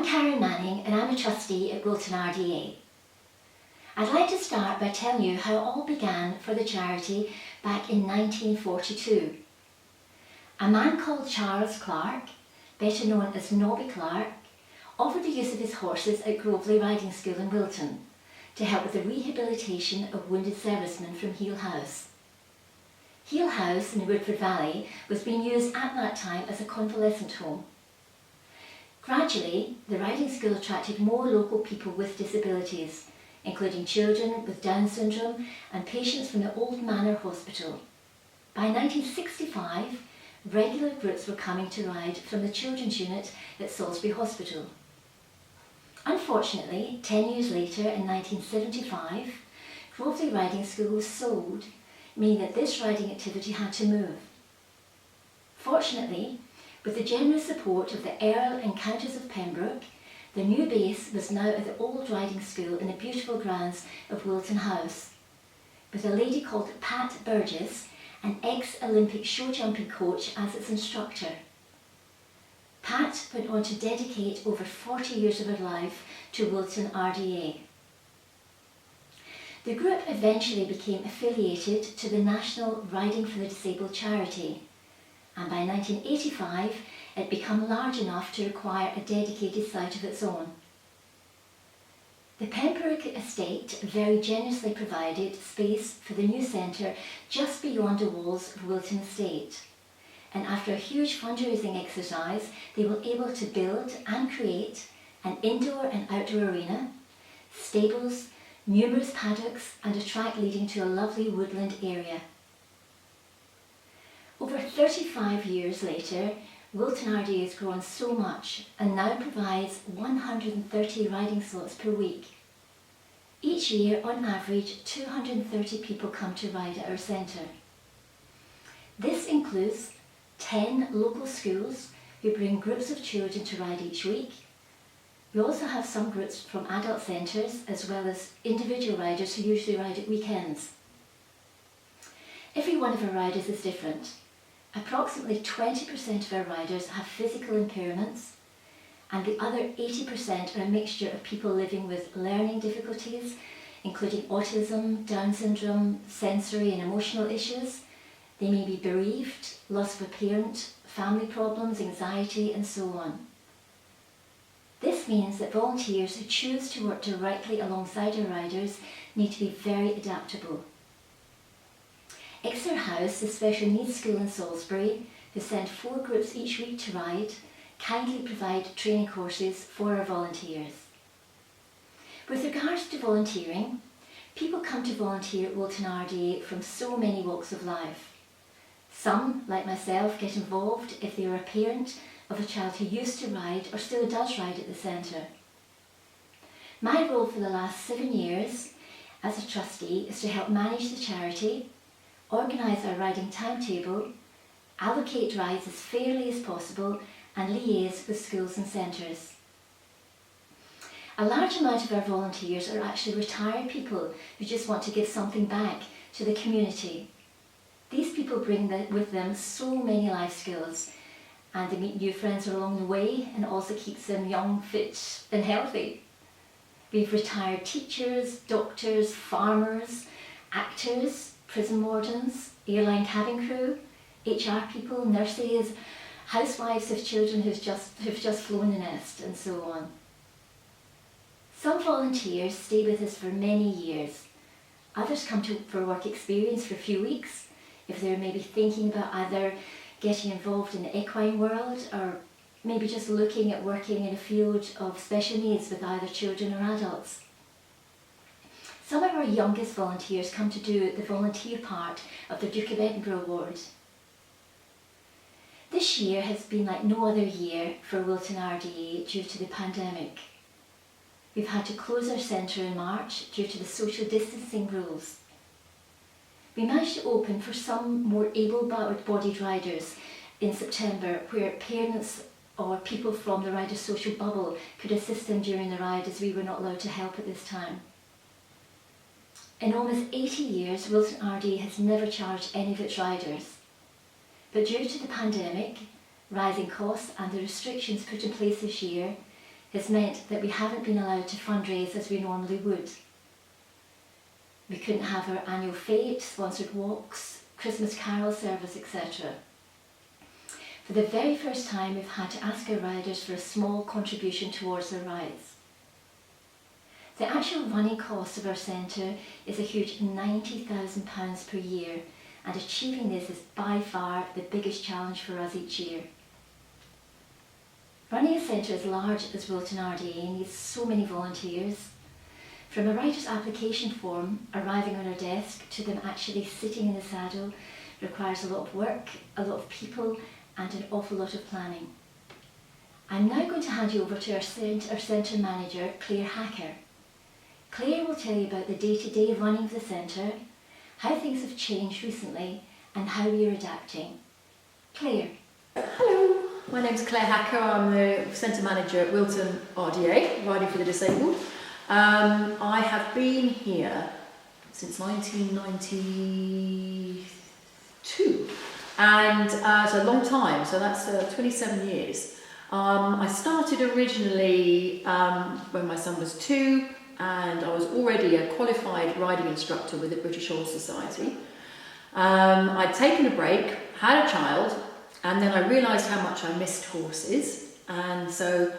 Karen Manning and I'm a trustee at Wilton RDA. I'd like to start by telling you how it all began for the charity back in 1942. A man called Charles Clark, better known as Nobby Clark, offered the use of his horses at Groveley Riding School in Wilton to help with the rehabilitation of wounded servicemen from Heel House. Heel House in the Woodford Valley was being used at that time as a convalescent home. Gradually, the riding school attracted more local people with disabilities, including children with Down syndrome and patients from the Old Manor Hospital. By 1965, regular groups were coming to ride from the children's unit at Salisbury Hospital. Unfortunately, 10 years later, in 1975, Groveley Riding School was sold, meaning that this riding activity had to move. Fortunately, with the generous support of the Earl and Countess of Pembroke, the new base was now at the old riding school in the beautiful grounds of Wilton House, with a lady called Pat Burgess, an ex-Olympic show jumping coach, as its instructor. Pat went on to dedicate over 40 years of her life to Wilton RDA. The group eventually became affiliated to the National Riding for the Disabled charity, and by 1985 it had become large enough to require a dedicated site of its own. The Pembroke estate very generously provided space for the new centre just beyond the walls of Wilton Estate, and after a huge fundraising exercise they were able to build and create an indoor and outdoor arena, stables, numerous paddocks and a track leading to a lovely woodland area. Over 35 years later, Wilton RDA has grown so much and now provides 130 riding slots per week. Each year, on average, 230 people come to ride at our centre. This includes 10 local schools who bring groups of children to ride each week. We also have some groups from adult centres as well as individual riders who usually ride at weekends. Every one of our riders is different. Approximately 20% of our riders have physical impairments, and the other 80% are a mixture of people living with learning difficulties, including autism, Down syndrome, sensory and emotional issues. They may be bereaved, loss of a parent, family problems, anxiety, and so on. This means that volunteers who choose to work directly alongside our riders need to be very adaptable. Exeter House, the special needs school in Salisbury, who send 4 groups each week to ride, kindly provide training courses for our volunteers. With regards to volunteering, people come to volunteer at Wilton RDA from so many walks of life. Some, like myself, get involved if they are a parent of a child who used to ride or still does ride at the centre. My role for the last 7 years as a trustee is to help manage the charity, organise our riding timetable, allocate rides as fairly as possible and liaise with schools and centres. A large amount of our volunteers are actually retired people who just want to give something back to the community. These people bring with them so many life skills, and they meet new friends along the way, and also keeps them young, fit and healthy. We've retired teachers, doctors, farmers, actors, prison wardens, airline cabin crew, HR people, nurses, housewives of children who've just flown the nest, and so on. Some volunteers stay with us for many years. Others come for work experience for a few weeks, if they're maybe thinking about either getting involved in the equine world or maybe just looking at working in a field of special needs with either children or adults. Some of our youngest volunteers come to do the volunteer part of the Duke of Edinburgh Award. This year has been like no other year for Wilton RDA due to the pandemic. We've had to close our centre in March due to the social distancing rules. We managed to open for some more able-bodied riders in September, where parents or people from the rider social bubble could assist them during the ride, as we were not allowed to help at this time. In almost 80 years, Wilton RDA has never charged any of its riders. But due to the pandemic, rising costs and the restrictions put in place this year, has meant that we haven't been allowed to fundraise as we normally would. We couldn't have our annual fete, sponsored walks, Christmas carol service, etc. For the very first time, we've had to ask our riders for a small contribution towards their rides. The actual running cost of our centre is a huge £90,000 per year, and achieving this is by far the biggest challenge for us each year. Running a centre as large as Wilton RDA needs so many volunteers. From a rider's application form arriving on our desk to them actually sitting in the saddle requires a lot of work, a lot of people and an awful lot of planning. I'm now going to hand you over to our centre manager, Claire Hacker. Claire will tell you about the day-to-day running of the centre, how things have changed recently and how we are adapting. Claire. Hello, my name's Claire Hacker. I'm the centre manager at Wilton RDA, Riding for the Disabled. I have been here since 1992 and it's a long time, so that's 27 years. I started originally when my son was 2 and I was already a qualified riding instructor with the British Horse Society. I'd taken a break, had a child, and then I realised how much I missed horses, and so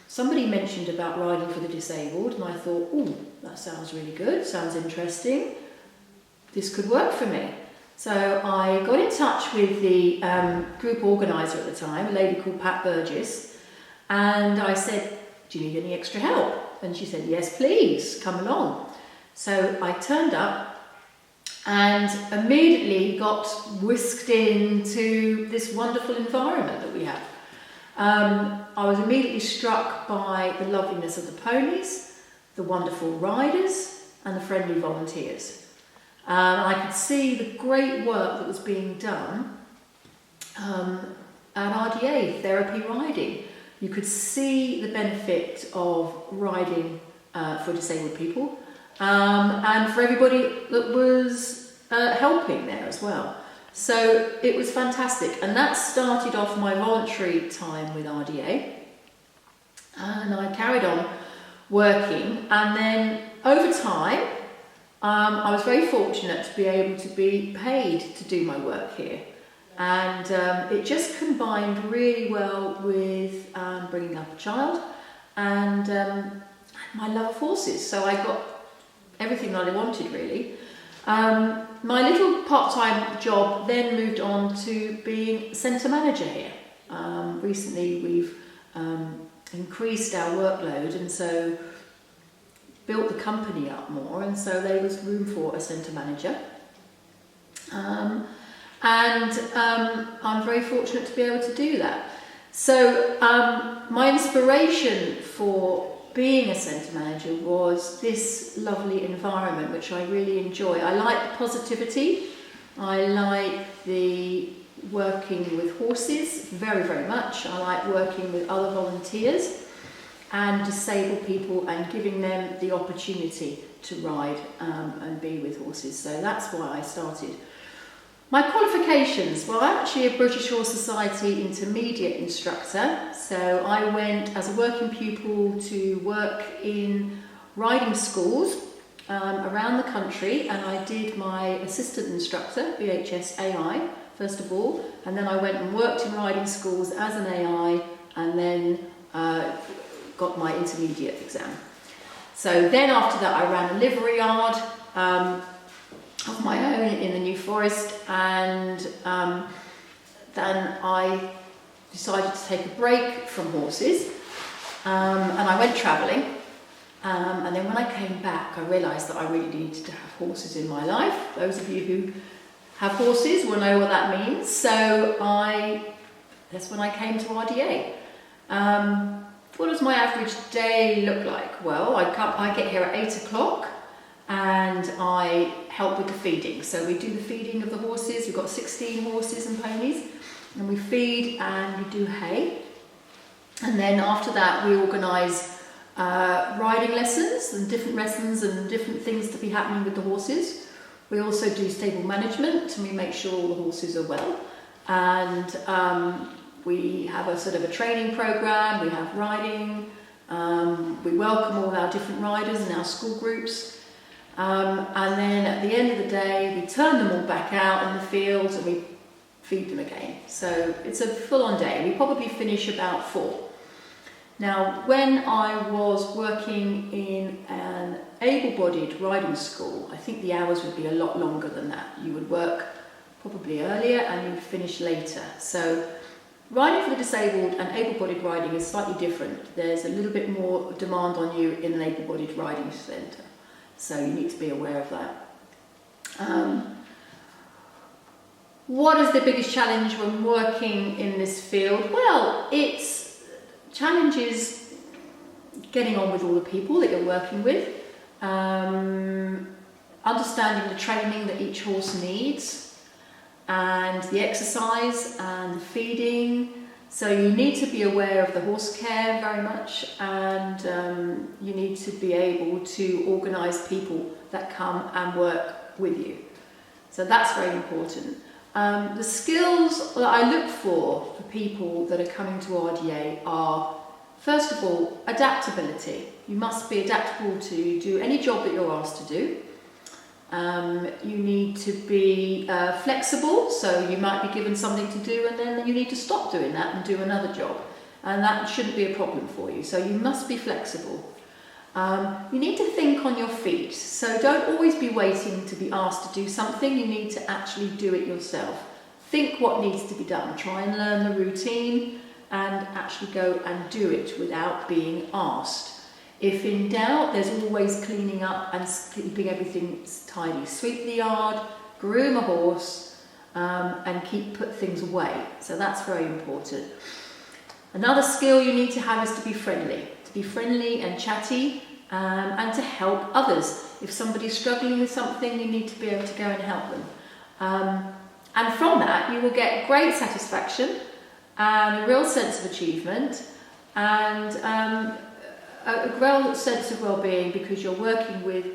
somebody mentioned about riding for the disabled and I thought, oh, that sounds really good, sounds interesting, this could work for me. So I got in touch with the group organiser at the time, a lady called Pat Burgess, and I said, do you need any extra help? And she said, yes please, come along. So I turned up and immediately got whisked into this wonderful environment that we have. I was immediately struck by the loveliness of the ponies, the wonderful riders and the friendly volunteers. I could see the great work that was being done at RDA, therapy riding. You could see the benefit of riding for disabled people and for everybody that was helping there as well. So it was fantastic, and that started off my voluntary time with RDA, and I carried on working, and then over time I was very fortunate to be able to be paid to do my work here, and it just combined really well with bringing up a child and my love of horses, so I got everything that I wanted really. My little part-time job then moved on to being centre manager here. Recently we've increased our workload and so built the company up more, and so there was room for a centre manager. I'm very fortunate to be able to do that. So my inspiration for being a centre manager was this lovely environment which I really enjoy. I like the positivity, I like the working with horses very, very much. I like working with other volunteers and disabled people and giving them the opportunity to ride and be with horses. So that's why I started. My qualifications, well, I'm actually a British Horse Society intermediate instructor, so I went as a working pupil to work in riding schools around the country, and I did my assistant instructor, BHS AI, first of all, and then I went and worked in riding schools as an AI, and then got my intermediate exam. So then after that I ran a livery yard of my own in the New Forest, and then I decided to take a break from horses, and I went travelling, and then when I came back I realised that I really needed to have horses in my life. Those of you who have horses will know what that means. So that's when I came to RDA. What does my average day look like? Well, I get here at 8 o'clock and I help with the feeding. So we do the feeding of the horses. We've got 16 horses and ponies, and we feed and we do hay. And then after that we organise riding lessons and different things to be happening with the horses. We also do stable management, and we make sure all the horses are well. And we have a sort of a training program. We have riding We welcome all our different riders in our school groups. And then at the end of the day, we turn them all back out in the fields and we feed them again. So it's a full-on day. We probably finish about 4. Now, when I was working in an able-bodied riding school, I think the hours would be a lot longer than that. You would work probably earlier and you'd finish later. So riding for the disabled and able-bodied riding is slightly different. There's a little bit more demand on you in an able-bodied riding centre. So you need to be aware of that. What is the biggest challenge when working in this field? Well, it's challenges getting on with all the people that you're working with, understanding the training that each horse needs, and the exercise and the feeding. So you need to be aware of the horse care very much, and you need to be able to organise people that come and work with you. So that's very important. The skills that I look for people that are coming to RDA are, first of all, adaptability. You must be adaptable to do any job that you're asked to do. You need to be flexible, so you might be given something to do and then you need to stop doing that and do another job, and that shouldn't be a problem for you, so you must be flexible. You need to think on your feet, so don't always be waiting to be asked to do something. You need to actually do it yourself. Think what needs to be done, try and learn the routine and actually go and do it without being asked. If in doubt, there's always cleaning up and keeping everything tidy. Sweep the yard, groom a horse, and put things away. So that's very important. Another skill you need to have is to be friendly and chatty, and to help others. If somebody's struggling with something, you need to be able to go and help them. And from that, you will get great satisfaction and a real sense of achievement, and a real sense of well-being, because you're working with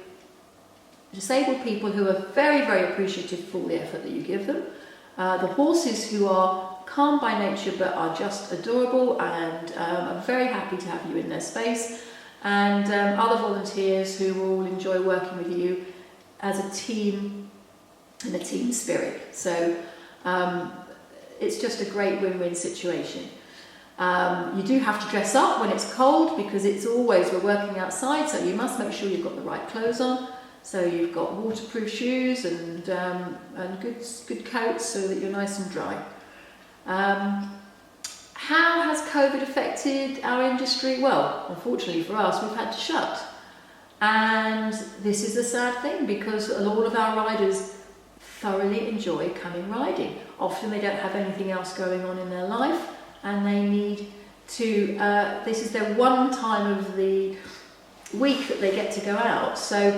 disabled people who are very, very appreciative for all the effort that you give them. The horses who are calm by nature but are just adorable and are very happy to have you in their space, and other volunteers who will enjoy working with you as a team and a team spirit. So it's just a great win-win situation. You do have to dress up when it's cold, because we're working outside, so you must make sure you've got the right clothes on. So you've got waterproof shoes and good coats so that you're nice and dry. How has COVID affected our industry? Well, unfortunately for us, we've had to shut. And this is a sad thing, because a lot of our riders thoroughly enjoy coming riding. Often they don't have anything else going on in their life, and they need to, this is their one time of the week that they get to go out, so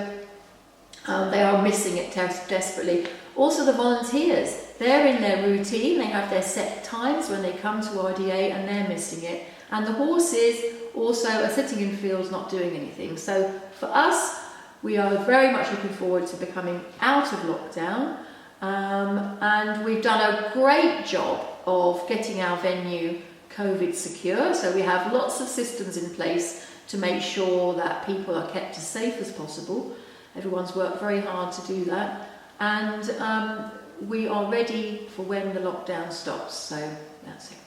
they are missing it desperately. Also the volunteers, they're in their routine, they have their set times when they come to RDA and they're missing it. And the horses also are sitting in fields not doing anything. So for us, we are very much looking forward to becoming out of lockdown, and we've done a great job of getting our venue COVID secure. So we have lots of systems in place to make sure that people are kept as safe as possible. Everyone's worked very hard to do that, and we are ready for when the lockdown stops. So that's it.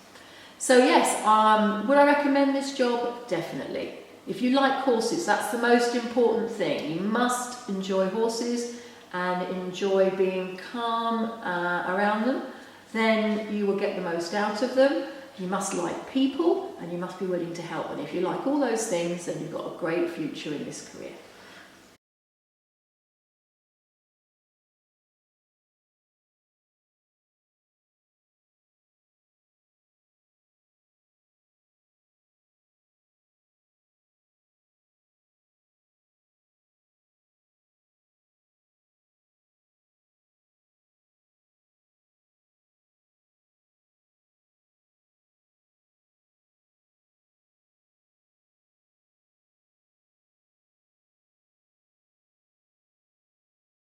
So yes, would I recommend this job? Definitely. If you like horses, that's the most important thing. You must enjoy horses and enjoy being calm around them. Then you will get the most out of them. You must like people, and you must be willing to help. And if you like all those things, then you've got a great future in this career.